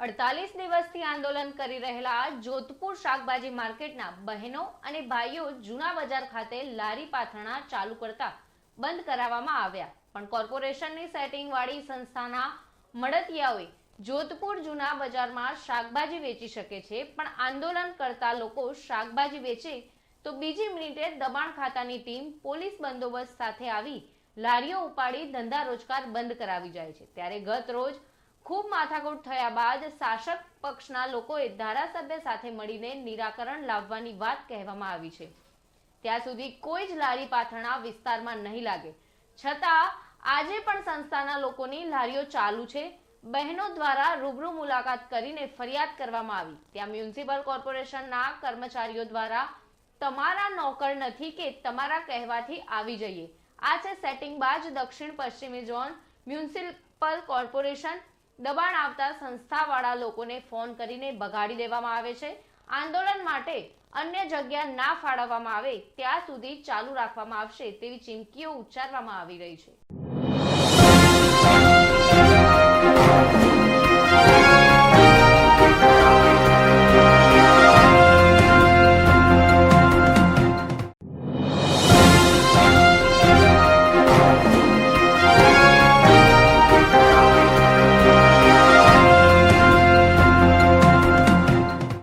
48 દિવસથી આંદોલન કરી રહેલા જોધપુર શાકભાજી માર્કેટના બહેનો અને ભાઈઓ જૂના બજાર ખાતે લારી પાથરણા ચાલુ કરતા બંધ કરાવવામાં આવ્યા, પણ કોર્પોરેશનની સેટિંગ વાળી સંસ્થાના મળતિયાઓએ જોધપુર જૂના બજારમાં શાકભાજી વેચી શકે છે, પણ આંદોલન કરતા લોકો શાકભાજી વેચે તો બીજી મિનિટે દબાણ ખાતાની ટીમ પોલીસ બંદોબસ્ત સાથે આવી લારીઓ ઉપાડી ધંધા રોજગાર બંધ કરાવી જાય છે। ત્યારે ગત રોજ ખૂબ માથાકૂટ થયા બાદ શાસક પક્ષના લોકોએ ધારાસભ્ય સાથે મળીને નિરાકરણ લાવવાની વાત કહેવામાં આવી છે। ત્યાં સુધી કોઈ જ લારી પાથરણા વિસ્તારમાં નહીં લાગે, છતાં આજે પણ સંસ્થાના લોકોની લારીઓ ચાલુ છે। બહેનો દ્વારા રૂબરૂ મુલાકાત કરીને ફરિયાદ કરવામાં આવી। ત્યાં મ્યુનિસિપલ કોર્પોરેશનના કર્મચારીઓ દ્વારા તમારા નોકર નથી કે તમારા કહેવાથી આવી જઈએ, આ છે સેટિંગ બાજ દક્ષિણ પશ્ચિમી ઝોન મ્યુનિસિપલ કોર્પોરેશન। દબાણ આવતા સંસ્થાવાળા લોકોને ફોન કરીને બગાડી દેવામાં આવે છે। આંદોલન માટે અન્ય જગ્યા ના ફાળવવામાં આવે ત્યાં સુધી ચાલુ રાખવામાં આવશે તેવી ચીમકીઓ ઉચ્ચારવામાં આવી રહી છે।